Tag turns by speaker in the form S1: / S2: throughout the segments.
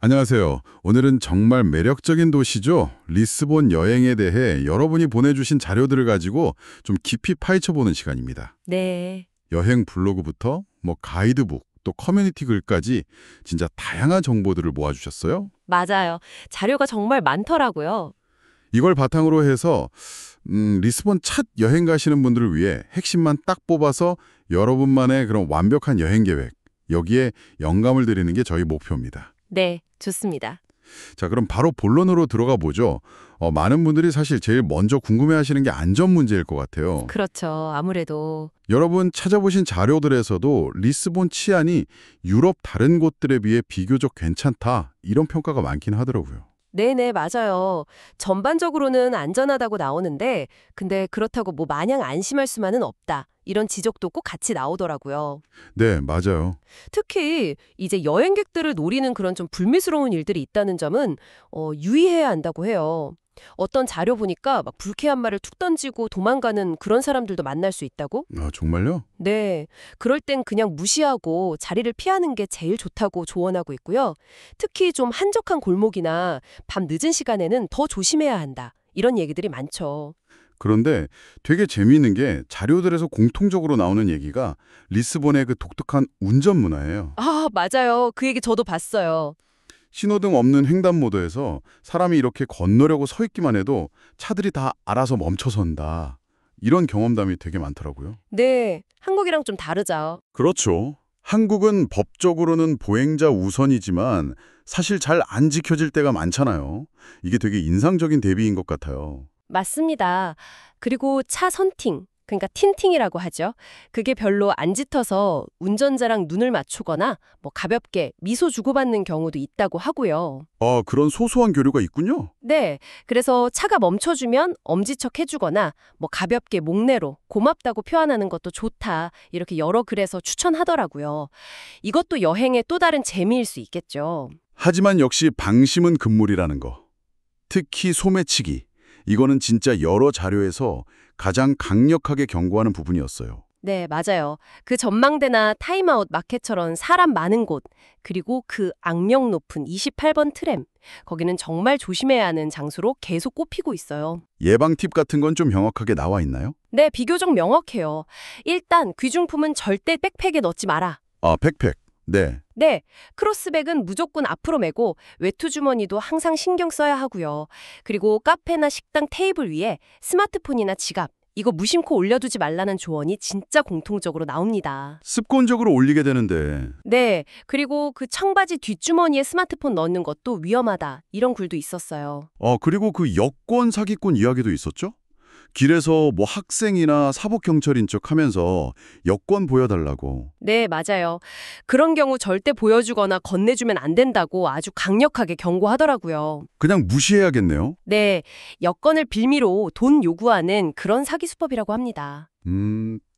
S1: 안녕하세요. 오늘은 정말 매력적인 도시죠. 리스본 여행에 대해 여러분이 보내주신 자료들을 가지고 좀 깊이 파헤쳐보는 시간입니다.
S2: 네,
S1: 여행 블로그부터 가이드북, 또 커뮤니티 글까지 진짜 다양한 정보들을 모아주셨어요.
S2: 맞아요. 자료가 정말 많더라고요.
S1: 이걸 바탕으로 해서 리스본 첫 여행 가시는 분들을 위해 핵심만 딱 뽑아서 여러분만의 그런 완벽한 여행 계획, 여기에 영감을 드리는 게 저희 목표입니다.
S2: 네, 좋습니다.
S1: 자, 그럼 바로 본론으로 들어가 보죠. 많은 분들이 사실 제일 먼저 궁금해하시는 게 안전 문제일 것 같아요.
S2: 그렇죠. 아무래도.
S1: 여러분 찾아보신 자료들에서도 리스본 치안이 유럽 다른 곳들에 비해 비교적 괜찮다, 이런 평가가 많긴 하더라고요.
S2: 네네, 맞아요. 전반적으로는 안전하다고 나오는데, 근데 그렇다고 뭐 마냥 안심할 수만은 없다. 이런 지적도 꼭 같이 나오더라고요.
S1: 네, 맞아요.
S2: 특히 이제 여행객들을 노리는 그런 좀 불미스러운 일들이 있다는 점은 유의해야 한다고 해요. 어떤 자료 보니까 막 불쾌한 말을 툭 던지고 도망가는 그런 사람들도 만날 수 있다고?
S1: 아, 정말요?
S2: 네, 그럴 땐 그냥 무시하고 자리를 피하는 게 제일 좋다고 조언하고 있고요. 특히 좀 한적한 골목이나 밤 늦은 시간에는 더 조심해야 한다. 이런 얘기들이 많죠.
S1: 그런데 되게 재미있는 게 자료들에서 공통적으로 나오는 얘기가 리스본의 그 독특한 운전 문화예요.
S2: 아, 맞아요. 그 얘기 저도 봤어요.
S1: 신호등 없는 횡단보도에서 사람이 이렇게 건너려고 서 있기만 해도 차들이 다 알아서 멈춰선다. 이런 경험담이 되게 많더라고요.
S2: 네, 한국이랑 좀 다르죠.
S1: 그렇죠. 한국은 법적으로는 보행자 우선이지만 사실 잘 안 지켜질 때가 많잖아요. 이게 되게 인상적인 대비인 것 같아요.
S2: 맞습니다. 그리고 차 선팅, 그러니까 틴팅이라고 하죠. 그게 별로 안 짙어서 운전자랑 눈을 맞추거나 뭐 가볍게 미소 주고받는 경우도 있다고 하고요.
S1: 아, 그런 소소한 교류가 있군요.
S2: 네, 그래서 차가 멈춰주면 엄지척 해주거나 뭐 가볍게 목례로 고맙다고 표현하는 것도 좋다. 이렇게 여러 글에서 추천하더라고요. 이것도 여행의 또 다른 재미일 수 있겠죠.
S1: 하지만 역시 방심은 금물이라는 거. 특히 소매치기. 이거는 진짜 여러 자료에서 가장 강력하게 경고하는 부분이었어요.
S2: 네, 맞아요. 그 전망대나 타임아웃 마켓처럼 사람 많은 곳, 그리고 그 악명 높은 28번 트램, 거기는 정말 조심해야 하는 장소로 계속 꼽히고 있어요.
S1: 예방 팁 같은 건 좀 명확하게 나와 있나요?
S2: 네, 비교적 명확해요. 일단 귀중품은 절대 백팩에 넣지 마라.
S1: 아, 백팩. 네.
S2: 네, 크로스백은 무조건 앞으로 메고 외투 주머니도 항상 신경 써야 하고요. 그리고 카페나 식당 테이블 위에 스마트폰이나 지갑, 이거 무심코 올려두지 말라는 조언이 진짜 공통적으로 나옵니다.
S1: 습관적으로 올리게 되는데.
S2: 네, 그리고 그 청바지 뒷주머니에 스마트폰 넣는 것도 위험하다. 이런 글도 있었어요.
S1: 그리고 그 여권 사기꾼 이야기도 있었죠? 길에서 뭐 학생이나 사법경찰인 척 하면서 여권 보여달라고.
S2: 네, 맞아요. 그런 경우 절대 보여주거나 건네주면 안 된다고 아주 강력하게 경고하더라고요.
S1: 그냥 무시해야겠네요.
S2: 네, 여권을 빌미로 돈 요구하는 그런 사기 수법이라고 합니다.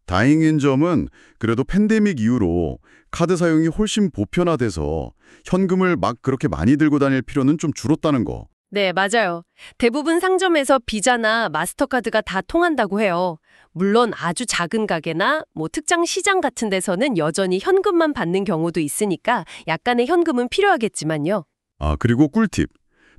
S1: 다행인 점은 그래도 팬데믹 이후로 카드 사용이 훨씬 보편화돼서 현금을 막 그렇게 많이 들고 다닐 필요는 좀 줄었다는 거.
S2: 네, 맞아요. 대부분 상점에서 비자나 마스터카드가 다 통한다고 해요. 물론 아주 작은 가게나 뭐 특정 시장 같은 데서는 여전히 현금만 받는 경우도 있으니까 약간의 현금은 필요하겠지만요.
S1: 아, 그리고 꿀팁.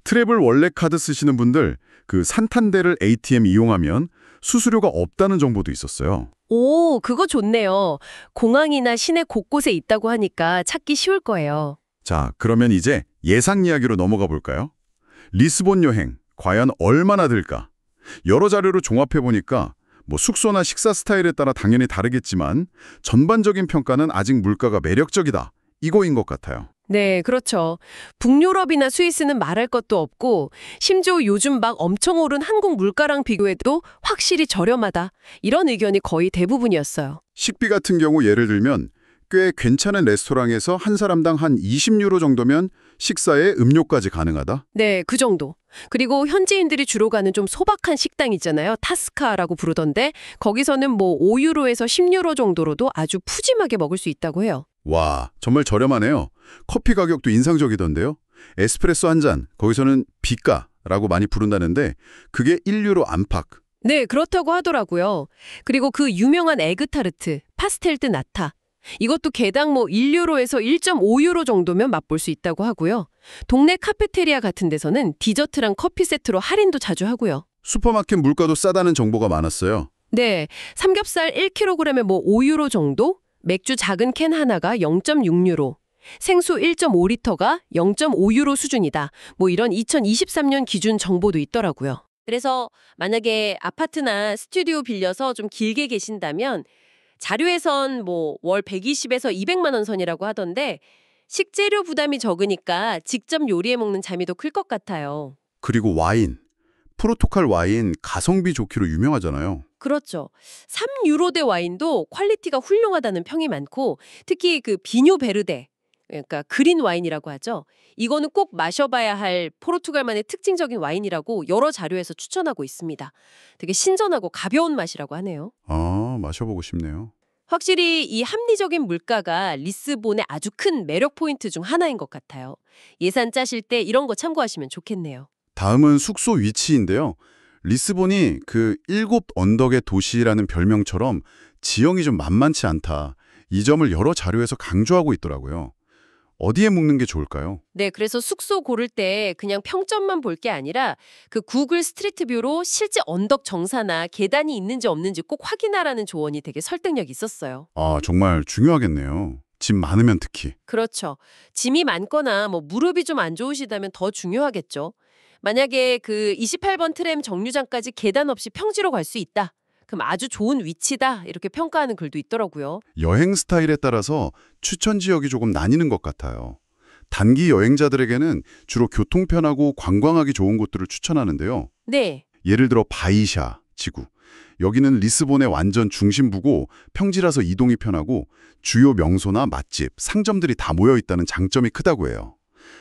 S1: 트래블 원래 카드 쓰시는 분들 그 산탄데르 ATM 이용하면 수수료가 없다는 정보도 있었어요.
S2: 오, 그거 좋네요. 공항이나 시내 곳곳에 있다고 하니까 찾기 쉬울 거예요.
S1: 자, 그러면 이제 예상 이야기로 넘어가 볼까요? 리스본 여행, 과연 얼마나 들까? 여러 자료를 종합해보니까 뭐 숙소나 식사 스타일에 따라 당연히 다르겠지만 전반적인 평가는 아직 물가가 매력적이다. 이거인 것 같아요.
S2: 네, 그렇죠. 북유럽이나 스위스는 말할 것도 없고 심지어 요즘 막 엄청 오른 한국 물가랑 비교해도 확실히 저렴하다. 이런 의견이 거의 대부분이었어요.
S1: 식비 같은 경우 예를 들면 꽤 괜찮은 레스토랑에서 한 사람당 한 20유로 정도면 식사에 음료까지 가능하다?
S2: 네, 그 정도. 그리고 현지인들이 주로 가는 좀 소박한 식당 있잖아요. 타스카라고 부르던데 거기서는 뭐 5유로에서 10유로 정도로도 아주 푸짐하게 먹을 수 있다고 해요.
S1: 와, 정말 저렴하네요. 커피 가격도 인상적이던데요. 에스프레소 한 잔, 거기서는 비가라고 많이 부른다는데 그게 1유로 안팎.
S2: 네, 그렇다고 하더라고요. 그리고 그 유명한 에그타르트, 파스텔 드 나타. 이것도 개당 뭐 1유로에서 1.5유로 정도면 맛볼 수 있다고 하고요. 동네 카페테리아 같은 데서는 디저트랑 커피 세트로 할인도 자주 하고요.
S1: 슈퍼마켓 물가도 싸다는 정보가 많았어요.
S2: 네, 삼겹살 1kg에 뭐 5유로 정도? 맥주 작은 캔 하나가 0.6유로. 생수 1.5리터가 0.5유로 수준이다. 뭐 이런 2023년 기준 정보도 있더라고요. 그래서 만약에 아파트나 스튜디오 빌려서 좀 길게 계신다면 자료에선 뭐 월 120에서 200만 원 선이라고 하던데 식재료 부담이 적으니까 직접 요리해 먹는 재미도 클 것 같아요.
S1: 그리고 와인. 포르투갈 와인 가성비 좋기로 유명하잖아요.
S2: 그렇죠. 3유로대 와인도 퀄리티가 훌륭하다는 평이 많고 특히 그 비뇨 베르데 그러니까 그린 와인이라고 하죠. 이거는 꼭 마셔봐야 할 포르투갈만의 특징적인 와인이라고 여러 자료에서 추천하고 있습니다. 되게 신선하고 가벼운 맛이라고 하네요.
S1: 아, 마셔보고 싶네요.
S2: 확실히 이 합리적인 물가가 리스본의 아주 큰 매력 포인트 중 하나인 것 같아요. 예산 짜실 때 이런 거 참고하시면 좋겠네요.
S1: 다음은 숙소 위치인데요. 리스본이 그 7언덕의 도시라는 별명처럼 지형이 좀 만만치 않다. 이 점을 여러 자료에서 강조하고 있더라고요. 어디에 묵는 게 좋을까요?
S2: 네, 그래서 숙소 고를 때 그냥 평점만 볼 게 아니라 그 구글 스트리트 뷰로 실제 언덕 정사나 계단이 있는지 없는지 꼭 확인하라는 조언이 되게 설득력 있었어요.
S1: 아, 정말 중요하겠네요. 집 많으면 특히.
S2: 그렇죠. 짐이 많거나 뭐 무릎이 좀 안 좋으시다면 더 중요하겠죠. 만약에 그 28번 트램 정류장까지 계단 없이 평지로 갈 수 있다. 그럼 아주 좋은 위치다. 이렇게 평가하는 글도 있더라고요.
S1: 여행 스타일에 따라서 추천 지역이 조금 나뉘는 것 같아요. 단기 여행자들에게는 주로 교통편하고 관광하기 좋은 곳들을 추천하는데요.
S2: 네.
S1: 예를 들어 바이샤 지구. 여기는 리스본의 완전 중심부고 평지라서 이동이 편하고 주요 명소나 맛집, 상점들이 다 모여 있다는 장점이 크다고 해요.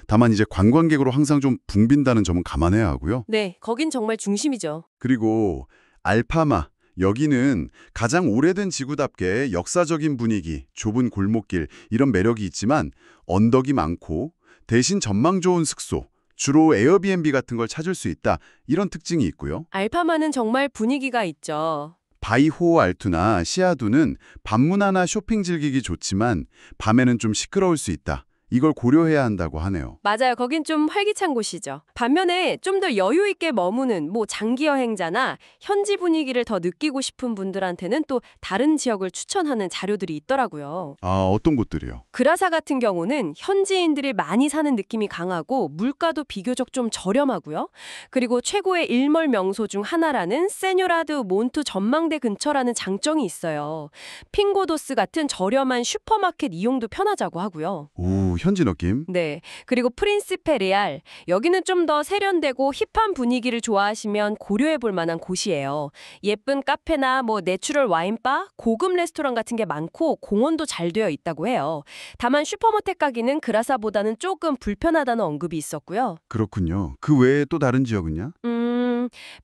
S1: 다만 이제 관광객으로 항상 좀 붐빈다는 점은 감안해야 하고요.
S2: 네, 거긴 정말 중심이죠.
S1: 그리고 알파마. 여기는 가장 오래된 지구답게 역사적인 분위기, 좁은 골목길 이런 매력이 있지만 언덕이 많고 대신 전망 좋은 숙소, 주로 에어비앤비 같은 걸 찾을 수 있다. 이런 특징이 있고요.
S2: 알파마는 정말 분위기가 있죠.
S1: 바이호 알투나 시아두는 밤문화나 쇼핑 즐기기 좋지만 밤에는 좀 시끄러울 수 있다. 이걸 고려해야 한다고 하네요.
S2: 맞아요. 거긴 좀 활기찬 곳이죠. 반면에 좀 더 여유 있게 머무는 뭐 장기 여행자나 현지 분위기를 더 느끼고 싶은 분들한테는 또 다른 지역을 추천하는 자료들이 있더라고요.
S1: 아, 어떤 곳들이요?
S2: 그라사 같은 경우는 현지인들이 많이 사는 느낌이 강하고 물가도 비교적 좀 저렴하고요. 그리고 최고의 일몰 명소 중 하나라는 세뇨라드 몬트 전망대 근처라는 장점이 있어요. 핑고도스 같은 저렴한 슈퍼마켓 이용도 편하자고 하고요.
S1: 오, 현지 느낌?
S2: 네. 그리고 프린시페 레알. 여기는 좀 더 세련되고 힙한 분위기를 좋아하시면 고려해 볼 만한 곳이에요. 예쁜 카페나 뭐 내추럴 와인바, 고급 레스토랑 같은 게 많고 공원도 잘 되어 있다고 해요. 다만 슈퍼마켓 가기는 그라사보다는 조금 불편하다는 언급이 있었고요.
S1: 그렇군요. 그 외에 또 다른 지역은요?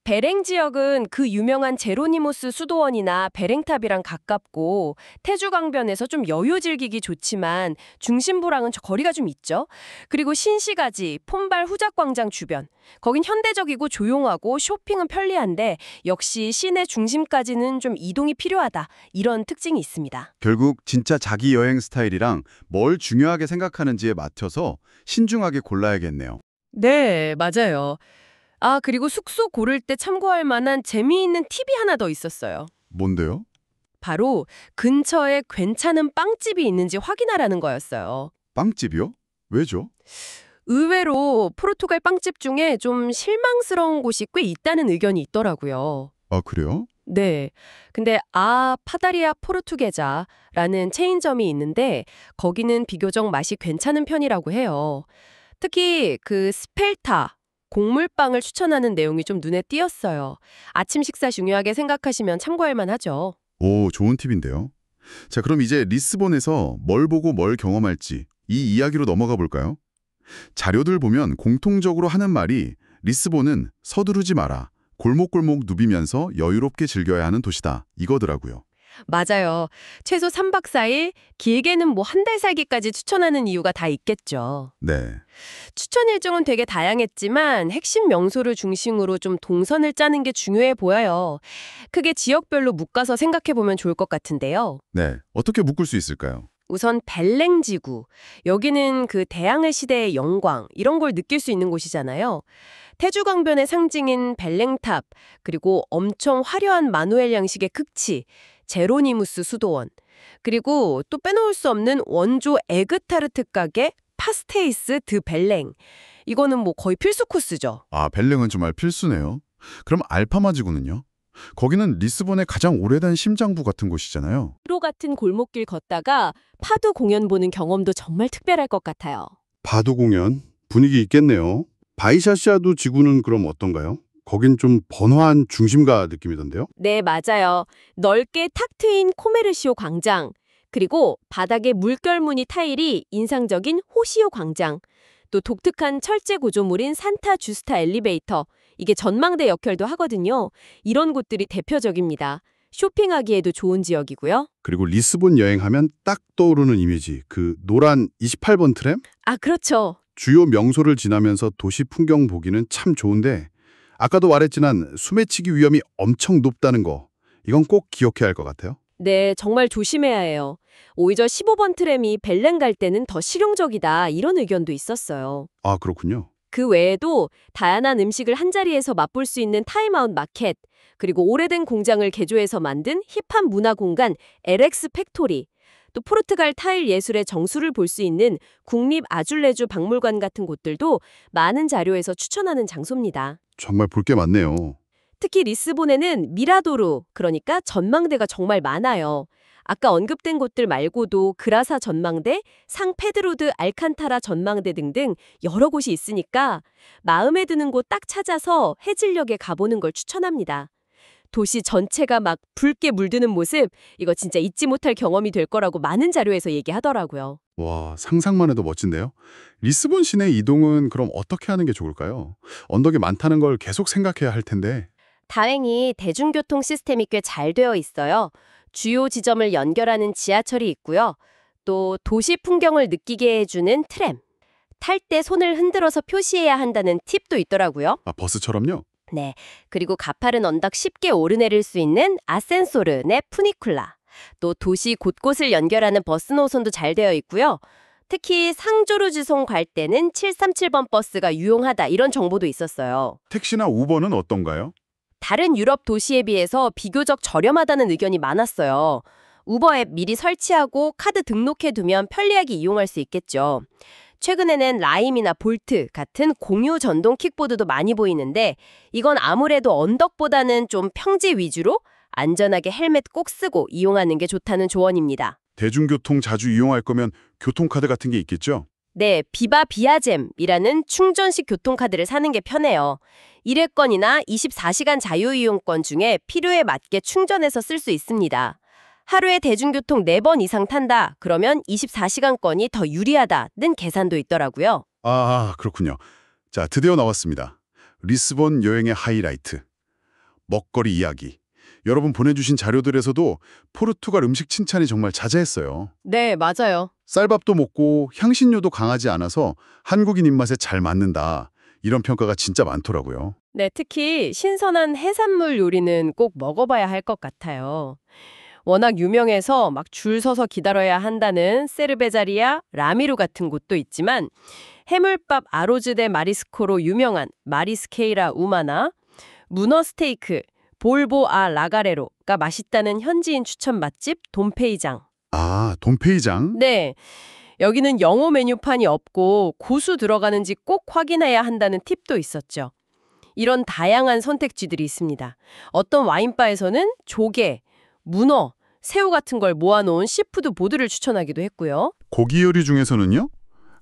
S2: 베랭 지역은 그 유명한 제로니모스 수도원이나 베랭탑이랑 가깝고 태주 강변에서 좀 여유 즐기기 좋지만 중심부랑은 거리가 좀 있죠. 그리고 신시가지, 폰발 후작광장 주변. 거긴 현대적이고 조용하고 쇼핑은 편리한데 역시 시내 중심까지는 좀 이동이 필요하다. 이런 특징이 있습니다.
S1: 결국 진짜 자기 여행 스타일이랑 뭘 중요하게 생각하는지에 맞춰서 신중하게 골라야겠네요.
S2: 네, 맞아요. 아, 그리고 숙소 고를 때 참고할 만한 재미있는 팁이 하나 더 있었어요.
S1: 뭔데요?
S2: 바로 근처에 괜찮은 빵집이 있는지 확인하라는 거였어요.
S1: 빵집이요? 왜죠?
S2: 의외로 포르투갈 빵집 중에 좀 실망스러운 곳이 꽤 있다는 의견이 있더라고요.
S1: 아, 그래요?
S2: 네. 근데 파다리아 포르투게자라는 체인점이 있는데 거기는 비교적 맛이 괜찮은 편이라고 해요. 특히 그 스펠타 곡물빵을 추천하는 내용이 좀 눈에 띄었어요. 아침 식사 중요하게 생각하시면 참고할 만하죠.
S1: 오, 좋은 팁인데요. 자, 그럼 이제 리스본에서 뭘 보고 뭘 경험할지 이 이야기로 넘어가 볼까요? 자료들 보면 공통적으로 하는 말이 리스본은 서두르지 마라. 골목골목 누비면서 여유롭게 즐겨야 하는 도시다. 이거더라고요.
S2: 맞아요. 최소 3박 4일, 길게는 뭐 한 달 살기까지 추천하는 이유가 다 있겠죠.
S1: 네.
S2: 추천 일정은 되게 다양했지만 핵심 명소를 중심으로 좀 동선을 짜는 게 중요해 보여요. 크게 지역별로 묶어서 생각해 보면 좋을 것 같은데요.
S1: 네. 어떻게 묶을 수 있을까요?
S2: 우선 벨랭지구. 여기는 그 대항해 시대의 영광, 이런 걸 느낄 수 있는 곳이잖아요. 태주강변의 상징인 벨랭탑, 그리고 엄청 화려한 마누엘 양식의 극치, 제로니무스 수도원, 그리고 또 빼놓을 수 없는 원조 에그타르트 가게 파스테이스 드 벨랭. 이거는 뭐 거의 필수 코스죠.
S1: 아, 벨랭은 정말 필수네요. 그럼 알파마지구는요? 거기는 리스본의 가장 오래된 심장부 같은 곳이잖아요.
S3: 프로 같은 골목길 걷다가 파도 공연 보는 경험도 정말 특별할 것 같아요.
S4: 바도 공연 분위기 있겠네요. 바이샤시아도 지구는 그럼 어떤가요? 거긴 좀 번화한 중심가 느낌이던데요.
S3: 네, 맞아요. 넓게 탁 트인 코메르시오 광장, 그리고 바닥에 물결무늬 타일이 인상적인 호시오 광장, 또 독특한 철제 구조물인 산타 주스타 엘리베이터, 이게 전망대 역할도 하거든요. 이런 곳들이 대표적입니다. 쇼핑하기에도 좋은 지역이고요.
S4: 그리고 리스본 여행하면 딱 떠오르는 이미지, 그 노란 28번 트램?
S3: 아, 그렇죠.
S4: 주요 명소를 지나면서 도시 풍경 보기는 참 좋은데 아까도 말했지만 수매치기 위험이 엄청 높다는 거, 이건 꼭 기억해야 할 것 같아요.
S3: 네, 정말 조심해야 해요. 오히려 15번 트램이 벨렌 갈 때는 더 실용적이다, 이런 의견도 있었어요.
S4: 아, 그렇군요.
S3: 그 외에도 다양한 음식을 한자리에서 맛볼 수 있는 타임아웃 마켓, 그리고 오래된 공장을 개조해서 만든 힙한 문화 공간 LX 팩토리, 또 포르투갈 타일 예술의 정수를 볼 수 있는 국립 아줄레주 박물관 같은 곳들도 많은 자료에서 추천하는 장소입니다.
S4: 정말 볼 게 많네요.
S3: 특히 리스본에는 미라도르, 그러니까 전망대가 정말 많아요. 아까 언급된 곳들 말고도 그라사 전망대, 상페드로드 알칸타라 전망대 등등 여러 곳이 있으니까 마음에 드는 곳 딱 찾아서 해질녘에 가보는 걸 추천합니다. 도시 전체가 막 붉게 물드는 모습, 이거 진짜 잊지 못할 경험이 될 거라고 많은 자료에서 얘기하더라고요.
S4: 와, 상상만 해도 멋진데요. 리스본 시내 이동은 그럼 어떻게 하는 게 좋을까요? 언덕이 많다는 걸 계속 생각해야 할 텐데.
S2: 다행히 대중교통 시스템이 꽤 잘 되어 있어요. 주요 지점을 연결하는 지하철이 있고요. 또 도시 풍경을 느끼게 해주는 트램. 탈 때 손을 흔들어서 표시해야 한다는 팁도 있더라고요.
S4: 아, 버스처럼요?
S2: 네. 그리고 가파른 언덕 쉽게 오르내릴 수 있는 아센소르 내 푸니쿨라. 또 도시 곳곳을 연결하는 버스 노선도 잘 되어 있고요. 특히 상조르주송 갈 때는 737번 버스가 유용하다, 이런 정보도 있었어요.
S1: 택시나 우버는 어떤가요?
S2: 다른 유럽 도시에 비해서 비교적 저렴하다는 의견이 많았어요. 우버 앱 미리 설치하고 카드 등록해두면 편리하게 이용할 수 있겠죠. 최근에는 라임이나 볼트 같은 공유 전동 킥보드도 많이 보이는데 이건 아무래도 언덕보다는 좀 평지 위주로 안전하게 헬멧 꼭 쓰고 이용하는 게 좋다는 조언입니다.
S1: 대중교통 자주 이용할 거면 교통카드 같은 게 있겠죠?
S2: 네, 비바 비아젬이라는 충전식 교통카드를 사는 게 편해요. 일회권이나 24시간 자유이용권 중에 필요에 맞게 충전해서 쓸 수 있습니다. 하루에 대중교통 4번 이상 탄다, 그러면 24시간권이 더 유리하다는 계산도 있더라고요.
S1: 아, 그렇군요. 자, 드디어 나왔습니다. 리스본 여행의 하이라이트. 먹거리 이야기. 여러분 보내주신 자료들에서도 포르투갈 음식 칭찬이 정말 자자했어요.
S2: 네, 맞아요.
S1: 쌀밥도 먹고 향신료도 강하지 않아서 한국인 입맛에 잘 맞는다. 이런 평가가 진짜 많더라고요.
S2: 네, 특히 신선한 해산물 요리는 꼭 먹어봐야 할 것 같아요. 워낙 유명해서 막 줄 서서 기다려야 한다는 세르베자리아, 라미루 같은 곳도 있지만 해물밥 아로즈 데 마리스코로 유명한 마리스케이라 우마나 문어 스테이크, 볼보 아 라가레로가 맛있다는 현지인 추천 맛집 돈페이장.
S1: 아, 돈페이장?
S2: 네, 여기는 영어 메뉴판이 없고 고수 들어가는지 꼭 확인해야 한다는 팁도 있었죠. 이런 다양한 선택지들이 있습니다. 어떤 와인바에서는 조개, 문어, 새우 같은 걸 모아놓은 시푸드 보드를 추천하기도 했고요.
S1: 고기 요리 중에서는요?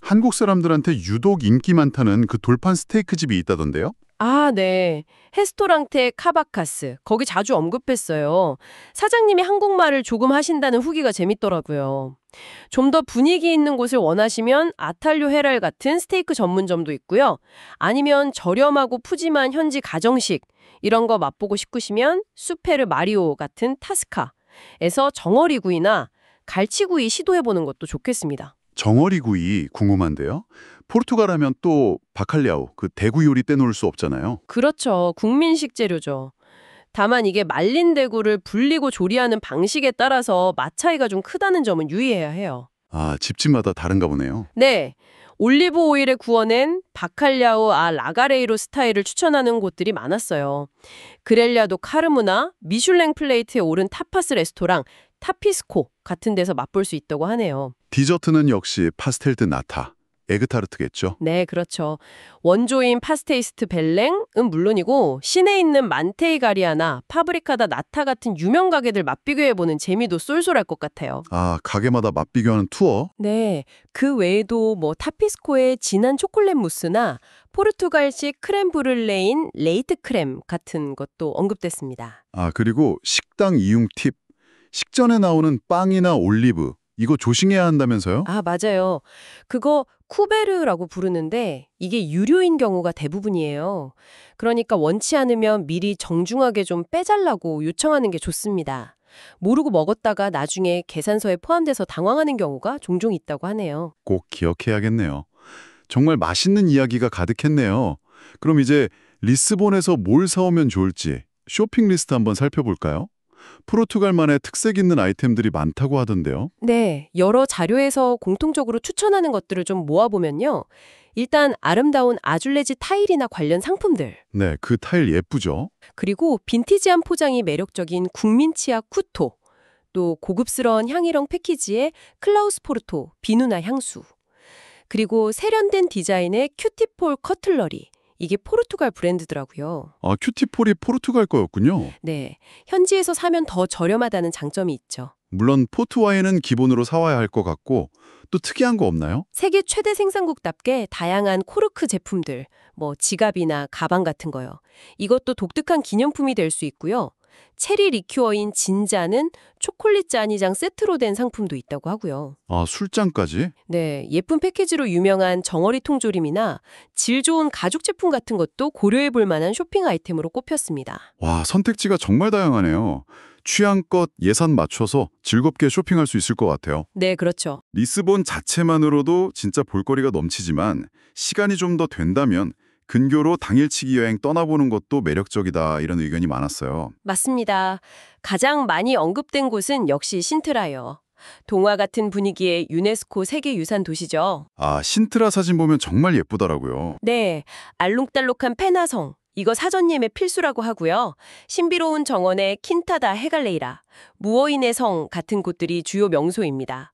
S1: 한국 사람들한테 유독 인기 많다는 그 돌판 스테이크 집이 있다던데요?
S2: 아, 네. 헤스토랑테 카바카스. 거기 자주 언급했어요. 사장님이 한국말을 조금 하신다는 후기가 재밌더라고요. 좀 더 분위기 있는 곳을 원하시면 아탈료 헤랄 같은 스테이크 전문점도 있고요. 아니면 저렴하고 푸짐한 현지 가정식, 이런 거 맛보고 싶으시면 수페르 마리오 같은 타스카에서 정어리구이나 갈치구이 시도해보는 것도 좋겠습니다.
S1: 정어리구이 궁금한데요. 포르투갈 하면 또 바칼리아우, 그 대구 요리 떼놓을 수 없잖아요.
S2: 그렇죠. 국민 식재료죠. 다만 이게 말린 대구를 불리고 조리하는 방식에 따라서 맛 차이가 좀 크다는 점은 유의해야 해요.
S1: 아, 집집마다 다른가 보네요.
S3: 네. 올리브 오일에 구워낸 바칼야오 라가레이로 스타일을 추천하는 곳들이 많았어요. 그렐리아도 카르무나, 미슐랭 플레이트에 오른 타파스 레스토랑, 타피스코 같은 데서 맛볼 수 있다고 하네요.
S1: 디저트는 역시 파스텔 드 나타, 에그타르트겠죠?
S3: 네, 그렇죠. 원조인 파스테이스트 벨랭은 물론이고 시내에 있는 만테이가리아나 파브리카다 나타 같은 유명 가게들 맛비교해보는 재미도 쏠쏠할 것 같아요.
S1: 아, 가게마다 맛 비교하는 투어?
S3: 네, 그 외에도 타피스코의 진한 초콜릿 무스나 포르투갈식 크렘 브룰레인 레이트 크렘 같은 것도 언급됐습니다.
S1: 아, 그리고 식당 이용 팁. 식전에 나오는 빵이나 올리브, 이거 조심해야 한다면서요?
S3: 아, 맞아요. 그거 쿠베르라고 부르는데 이게 유료인 경우가 대부분이에요. 그러니까 원치 않으면 미리 정중하게 좀 빼달라고 요청하는 게 좋습니다. 모르고 먹었다가 나중에 계산서에 포함돼서 당황하는 경우가 종종 있다고 하네요.
S1: 꼭 기억해야겠네요. 정말 맛있는 이야기가 가득했네요. 그럼 이제 리스본에서 뭘 사오면 좋을지 쇼핑 리스트 한번 살펴볼까요? 포르투갈만의 특색 있는 아이템들이 많다고 하던데요.
S3: 네, 여러 자료에서 공통적으로 추천하는 것들을 좀 모아보면요. 일단 아름다운 아줄레지 타일이나 관련 상품들,
S1: 네, 그 타일 예쁘죠?
S3: 그리고 빈티지한 포장이 매력적인 국민치약 쿠토, 또 고급스러운 향이령 패키지의 클라우스 포르토 비누나 향수, 그리고 세련된 디자인의 큐티폴 커틀러리, 이게 포르투갈 브랜드더라고요.
S1: 아, 큐티폴이 포르투갈 거였군요.
S3: 네, 현지에서 사면 더 저렴하다는 장점이 있죠.
S1: 물론 포트 와인은 기본으로 사와야 할 것 같고 또 특이한 거 없나요?
S3: 세계 최대 생산국답게 다양한 코르크 제품들, 지갑이나 가방 같은 거요. 이것도 독특한 기념품이 될 수 있고요. 체리 리큐어인 진자는 초콜릿 잔이장 세트로 된 상품도 있다고 하고요.
S1: 아, 술잔까지?
S3: 네, 예쁜 패키지로 유명한 정어리 통조림이나 질 좋은 가죽 제품 같은 것도 고려해 볼 만한 쇼핑 아이템으로 꼽혔습니다.
S1: 와, 선택지가 정말 다양하네요. 취향껏 예산 맞춰서 즐겁게 쇼핑할 수 있을 것 같아요.
S3: 네, 그렇죠.
S1: 리스본 자체만으로도 진짜 볼거리가 넘치지만 시간이 좀 더 된다면 근교로 당일치기 여행 떠나보는 것도 매력적이다 이런 의견이 많았어요.
S3: 맞습니다. 가장 많이 언급된 곳은 역시 신트라요. 동화 같은 분위기의 유네스코 세계유산 도시죠.
S1: 아, 신트라 사진 보면 정말 예쁘더라고요.
S3: 네, 알록달록한 페나성. 이거 사전 예매 필수라고 하고요. 신비로운 정원의 킨타다 헤갈레이라, 무어인의 성 같은 곳들이 주요 명소입니다.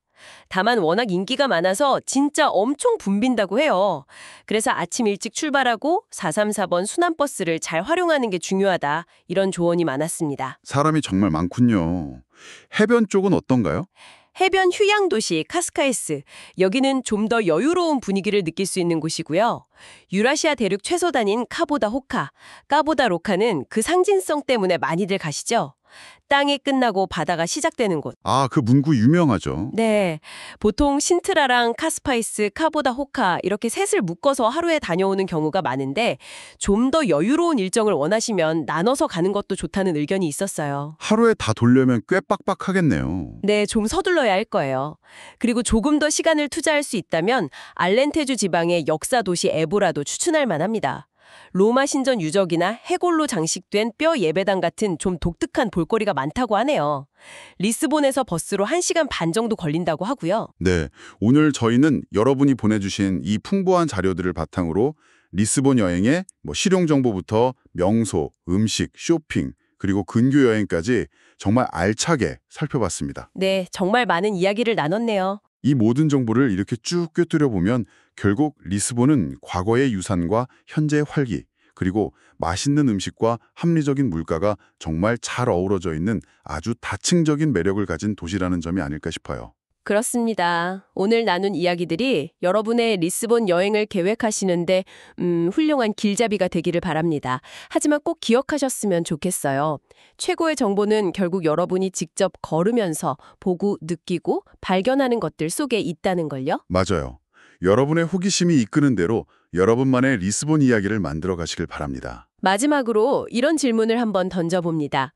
S3: 다만 워낙 인기가 많아서 진짜 엄청 붐빈다고 해요. 그래서 아침 일찍 출발하고 434번 순환버스를 잘 활용하는 게 중요하다. 이런 조언이 많았습니다.
S1: 사람이 정말 많군요. 해변 쪽은 어떤가요?
S3: 해변 휴양 도시 카스카이스. 여기는 좀 더 여유로운 분위기를 느낄 수 있는 곳이고요. 유라시아 대륙 최소단인 카보다 호카, 까보다 로카는 그 상징성 때문에 많이들 가시죠. 땅이 끝나고 바다가 시작되는 곳.
S1: 아, 그 문구 유명하죠.
S3: 네, 보통 신트라랑 카스파이스, 카보다 호카 이렇게 셋을 묶어서 하루에 다녀오는 경우가 많은데 좀 더 여유로운 일정을 원하시면 나눠서 가는 것도 좋다는 의견이 있었어요.
S1: 하루에 다 돌려면 꽤 빡빡하겠네요.
S3: 네, 좀 서둘러야 할 거예요. 그리고 조금 더 시간을 투자할 수 있다면 알렌테주 지방의 역사 도시 에보라도 추천할 만합니다. 로마 신전 유적이나 해골로 장식된 뼈 예배당 같은 좀 독특한 볼거리가 많다고 하네요. 리스본에서 버스로 1시간 반 정도 걸린다고 하고요.
S1: 네, 오늘 저희는 여러분이 보내주신 이 풍부한 자료들을 바탕으로 리스본 여행의 실용 정보부터 명소, 음식, 쇼핑, 그리고 근교 여행까지 정말 알차게 살펴봤습니다.
S3: 네, 정말 많은 이야기를 나눴네요.
S1: 이 모든 정보를 이렇게 쭉 꿰뚫어보면 결국 리스본은 과거의 유산과 현재의 활기, 그리고 맛있는 음식과 합리적인 물가가 정말 잘 어우러져 있는 아주 다층적인 매력을 가진 도시라는 점이 아닐까 싶어요.
S3: 그렇습니다. 오늘 나눈 이야기들이 여러분의 리스본 여행을 계획하시는데 훌륭한 길잡이가 되기를 바랍니다. 하지만 꼭 기억하셨으면 좋겠어요. 최고의 정보는 결국 여러분이 직접 걸으면서 보고 느끼고 발견하는 것들 속에 있다는 걸요.
S1: 맞아요. 여러분의 호기심이 이끄는 대로 여러분만의 리스본 이야기를 만들어 가시길 바랍니다.
S3: 마지막으로 이런 질문을 한번 던져봅니다.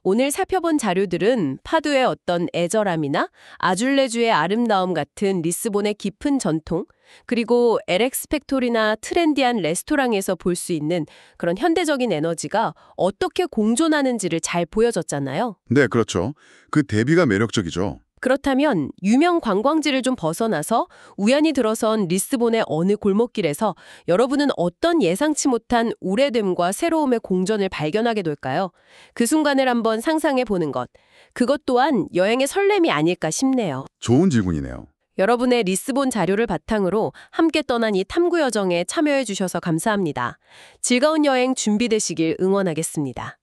S3: 오늘 살펴본 자료들은 파두의 어떤 애절함이나 아줄레주의 아름다움 같은 리스본의 깊은 전통, 그리고 LX 팩토리나 트렌디한 레스토랑에서 볼 수 있는 그런 현대적인 에너지가 어떻게 공존하는지를 잘 보여줬잖아요.
S1: 네, 그렇죠. 그 대비가 매력적이죠.
S2: 그렇다면 유명 관광지를 좀 벗어나서 우연히 들어선 리스본의 어느 골목길에서 여러분은 어떤 예상치 못한 오래됨과 새로움의 공전을 발견하게 될까요? 그 순간을 한번 상상해 보는 것. 그것 또한 여행의 설렘이 아닐까 싶네요.
S1: 좋은 질문이네요.
S2: 여러분의 리스본 자료를 바탕으로 함께 떠난 이 탐구 여정에 참여해 주셔서 감사합니다. 즐거운 여행 준비되시길 응원하겠습니다.